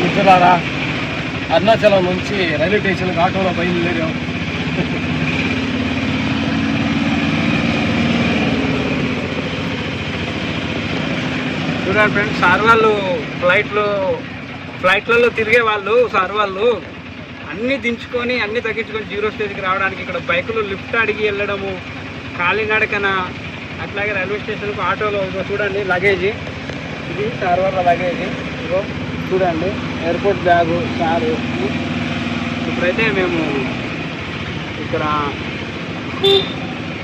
మిత్రులారా, అరుణాచలం నుంచి రైల్వే స్టేషన్కి ఆటోలో బయలుదేరాం. చూడండి ఫ్రెండ్స్, సార్ వాళ్ళు ఫ్లైట్లలో తిరిగే వాళ్ళు సార్ వాళ్ళు అన్నీ దించుకొని అన్నీ తగ్గించుకొని జీరో స్టేజ్కి రావడానికి ఇక్కడ బైకులు లిఫ్ట్ అడిగి వెళ్ళడము, కాలినడకన, అట్లాగే రైల్వే స్టేషన్కు ఆటోలో చూడండి లగేజీ, ఇది సార్ వాళ్ళ లగేజీ, ఇగో చూడండి ఎయిర్పోర్ట్ బ్యాగు సారు. ఇప్పుడైతే మేము ఇక్కడ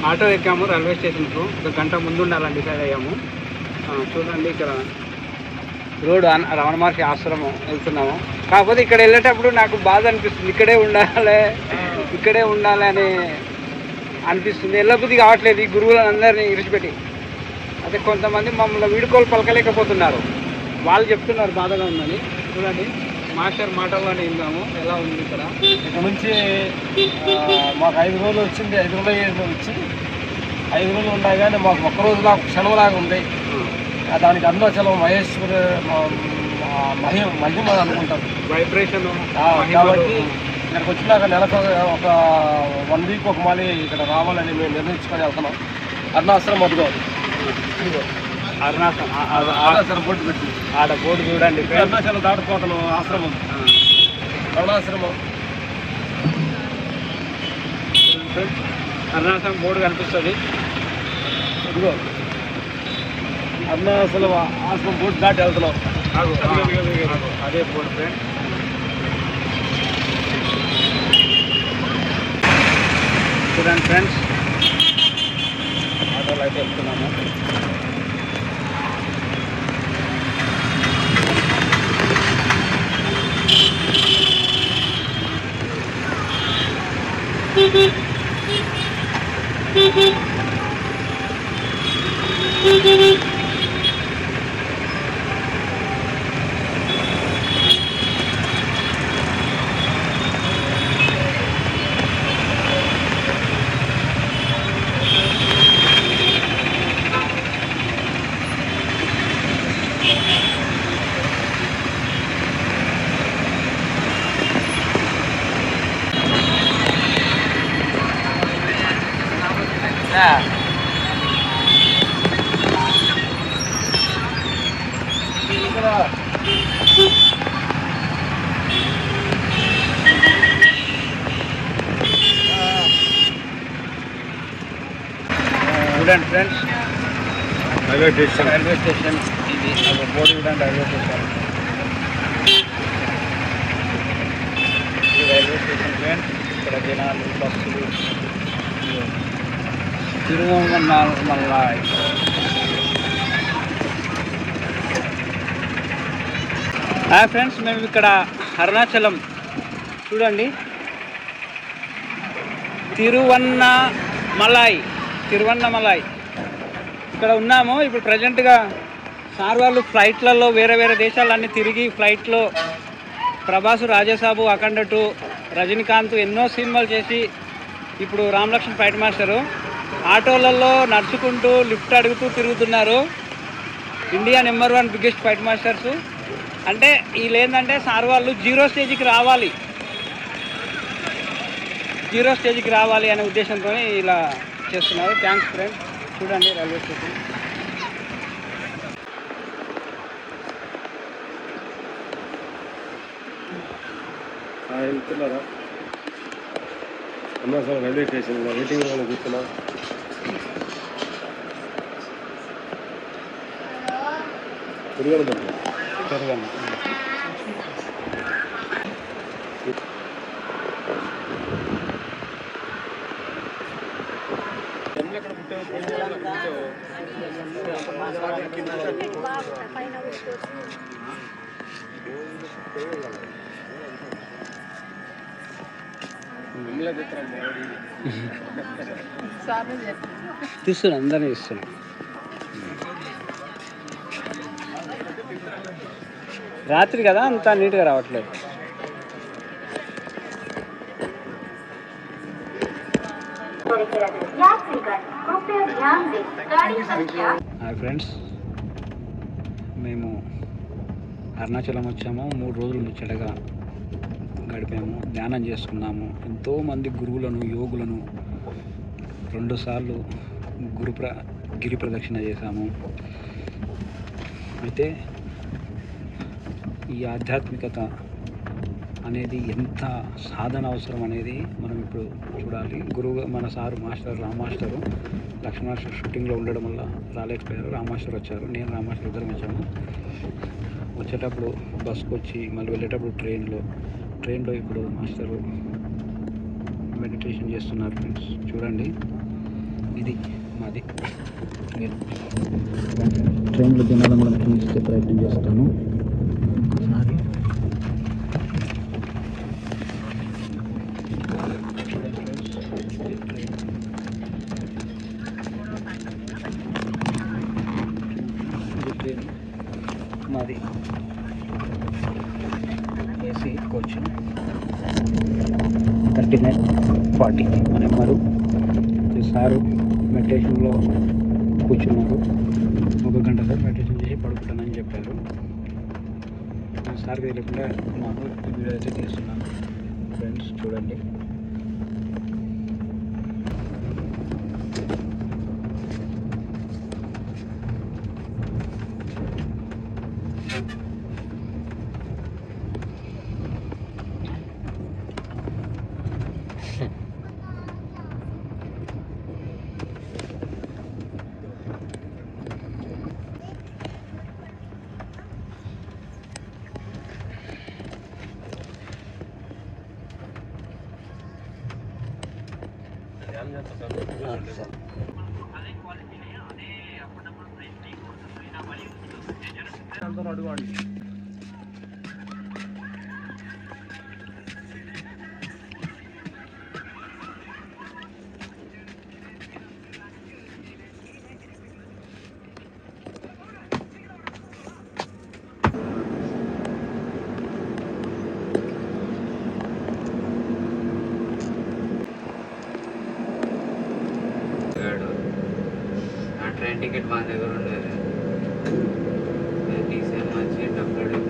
ఆటో ఎక్కాము రైల్వే స్టేషన్కు, ఒక గంట ముందు ఉండాలని డిసైడ్ అయ్యాము. చూడండి ఇక్కడ రోడ్ రమణ మహర్షి ఆశ్రమం వెళ్తున్నాము. కాకపోతే ఇక్కడ వెళ్ళేటప్పుడు నాకు బాధ అనిపిస్తుంది, ఇక్కడే ఉండాలి అని అనిపిస్తుంది. వెళ్ళబుద్ధి కావట్లేదు ఈ గురువులను అందరినీ విడిచిపెట్టి. అయితే కొంతమంది మమ్మల్ని వీడుకోలు పలకలేకపోతున్నారు, వాళ్ళు చెప్తున్నారు బాధగా ఉందని. చూడండి మాస్టర్ మాటల్లోనే విందాము ఎలా ఉంది ఇక్కడ. ఇక్కడ నుంచి మాకు 5 రోజులు వచ్చింది, 5 రోజులు వచ్చి 5 రోజులు ఉన్నాయి కానీ మాకు ఒక్కరోజులా క్షణంలాగా ఉంది. దానికి అరుణాచలం మహేశ్వర మహిమ అనుకుంటారు, వైబ్రేషన్. కాబట్టి ఇక్కడికి వచ్చినాక నెలకు ఒక 1 వీక్ ఒక మళ్ళీ ఇక్కడ రావాలని మేము నిర్ణయించుకొని వెళ్తున్నాం. అరుణాచలం అదిగో అరుణాచలం బోర్డు పెట్టి ఆడ బోర్డు చూడండి, అరుణాచలం దాటిపోతున్నాం. ఆశ్రమం అరుణాశ్రమం అరుణాచలం బోర్డు కనిపిస్తుంది. ఇదిగో అరుణాచలం ఆశ్రమం బోర్డు దాటి వెళ్తున్నాం. అదే బోర్డు ఫ్రెండ్. చూడండి ఫ్రెండ్స్, ఆటోలో అయితే వెళ్తున్నాము. చూడండి ఫ్రెండ్స్, రైల్వే స్టేషన్ ఇది బోర్డు చూడండి. రైల్వే స్టేషన్ ఫ్రెండ్స్, ఇక్కడ జనాలు, బస్సులు, తిరుమల. ఫ్రెండ్స్, మేము ఇక్కడ అరుణాచలం చూడండి, తిరువన్నమలై ఇక్కడ ఉన్నాము. ఇప్పుడు ప్రజెంట్గా సార్ వాళ్ళు ఫ్లైట్లలో వేరే దేశాలన్నీ తిరిగి ఫ్లైట్లో ప్రభాసు, రాజాసాబు, అఖండ 2, రజనీకాంత్ ఎన్నో సినిమాలు చేసి ఇప్పుడు రామ్ లక్ష్మణ్ ఫైట్ మాస్టరు ఆటోలలో నడుచుకుంటూ లిఫ్ట్ అడుగుతూ తిరుగుతున్నారు. India number 1 biggest fight masters. అంటే వీళ్ళు ఏంటంటే సార్ వాళ్ళు జీరో స్టేజ్కి రావాలి అనే ఉద్దేశంతో ఇలా చేస్తున్నారు. Thanks friends. చూడండి రైల్వే స్టేషన్. వెళ్తున్నారా అరుణాచలం రైల్వే స్టేషన్లో వెయిటింగ్ రూమ్లో కూర్చున్నాం. తిరగండి. తీస్తున్నా, అందరినీ ఇస్తున్నా. రాత్రి కదా అంత నీట్గా రావట్లేదు. హాయ్ ఫ్రెండ్స్, మేము అరుణాచలం వచ్చాము, 3 రోజులు ముచ్చటగా గడిపాము, ధ్యానం చేసుకున్నాము. ఎంతోమంది గురువులను, యోగులను 2 సార్లు గిరి ప్రదక్షిణ చేశాము. అయితే ఈ ఆధ్యాత్మికత అనేది ఎంత సాధన అవసరం అనేది మనం ఇప్పుడు చూడాలి. గురువు మన సారు రామ్ మాస్టరు, లక్ష్మణ మాస్టర్ షూటింగ్లో ఉండడం వల్ల రాలేకపోయారు. రామ్ మాస్టర్ వచ్చారు, నేను రామ్ మాస్టర్ ఇద్దరం వచ్చాము. వచ్చేటప్పుడు బస్కి వచ్చి మళ్ళీ వెళ్ళేటప్పుడు ట్రైన్లో ఇప్పుడు మాస్టరు మెడిటేషన్ చేస్తున్నారు. ఫ్రెండ్స్ చూడండి, ఇది మాది ట్రైన్లో జనాలను కూడా చూపించే ప్రయత్నం చేస్తాను. ఒకసారి మాది ఏసీ కోచ్ 3940 మన ఎమ్మరు సారు మెడిటేషన్లో కూర్చున్నారు. 1 గంట సార్ మెడిటేషన్ చేసి పడుకుంటానని చెప్పారు. సార్కి తెలియకుండా మాకు వీడియో అయితే తీస్తున్నాను. ఫ్రెండ్స్ చూడండి, అడుగుండి. ట్రైన్ టికెట్ మా దగ్గర ఉండేది. డీసెంట్ మంచి డబ్బులు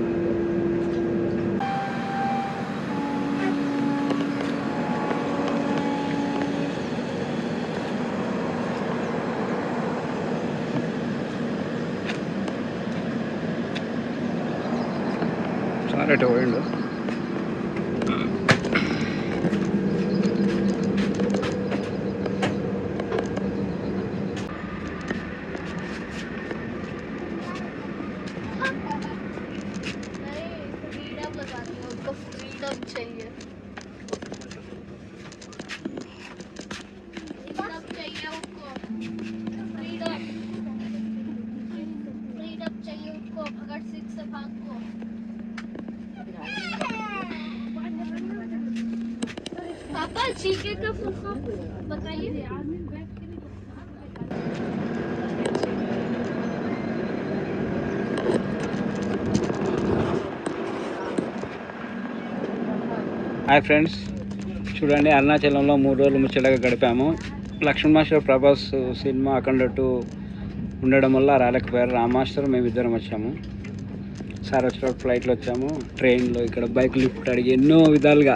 సార్ అటు పోయిండు. पापा चीके का फुल फॉर्म बताइए। హాయ్ ఫ్రెండ్స్, చూడండి, అరుణాచలంలో 3 రోజులు ముచ్చటగా గడిపాము. లక్ష్మణ మాస్టర్ ప్రభాస్ సినిమా అఖండ 2 ఉండడం వల్ల రాలేకపోయారు. రామ్ మాస్టర్ మేమిద్దరం వచ్చాము. సార్ వచ్చినప్పుడు ఫ్లైట్లో వచ్చాము, ట్రైన్లో, ఇక్కడ బైక్ లిఫ్ట్ అడిగి ఎన్నో విధాలుగా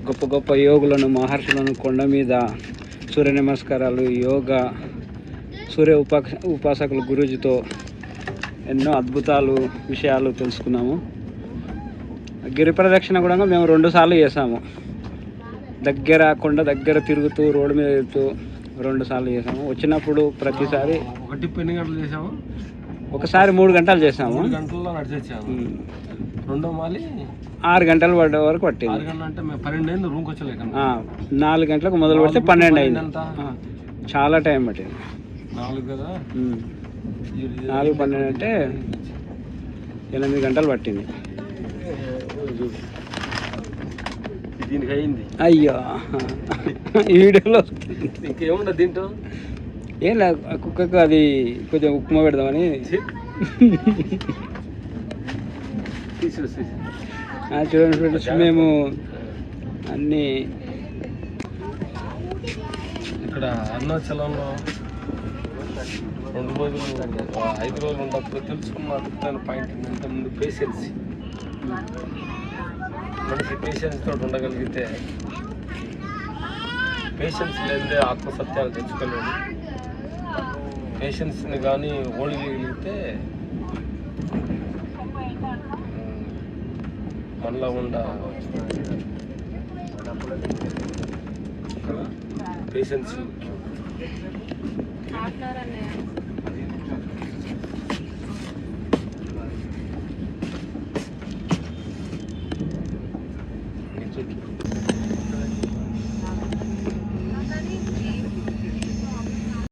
గొప్ప గొప్ప యోగులను, మహర్షులను, కొండ మీద సూర్య నమస్కారాలు, యోగా, సూర్య ఉపాసకులు గురూజీతో ఎన్నో అద్భుతాలు విషయాలు తెలుసుకున్నాము. గిరి ప్రదక్షిణ కూడా మేము 2 సార్లు చేసాము. కొండ దగ్గర తిరుగుతూ, రోడ్డు మీద తిరుగుతూ 2 సార్లు చేసాము. వచ్చినప్పుడు ప్రతిసారి ఎన్ని గంటలు చేసాము? ఒకసారి 3 గంటలు చేసాము. 3 గంటల్లో నడిచొచ్చాము. రెండో మాలి 6 గంటలు పడ్డ వరకు పట్టింది. 6 గంటలు అంటే మేము 12 అయింది రూమ్కి వచ్చలేక. 4 గంటలకు మొదలు పెడితే 12 అయింది. చాలా టైం పట్టింది. 4 కదా, 4, 12 అంటే 8 గంటలు పట్టింది. దీనికి అయింది. అయ్యో, ఈ వీడియోలో ఇంకేముండదు దీంట్లో. ఏం లేదు, కుక్కకు అది కొంచెం ఉప్మా పెడదామని. చూడండి ఫ్రెండ్స్, మేము అన్నీ ఇక్కడ అరుణాచలంలో 2 రోజులు 5 రోజులు ఉన్నప్పుడు తెలుసుకున్న అద్భుతమైన పాయింట్ ఏంటంటే ముందు పేషెన్స్. మనిషి పేషెన్స్ తోటి ఉండగలిగితే, పేషెన్స్ లేదే ఆత్మసత్యాలు తెచ్చుకోలేడు. పేషెన్స్ని కానీ ఓడిగలిగితే మనలో ఉన్న పేషెన్స్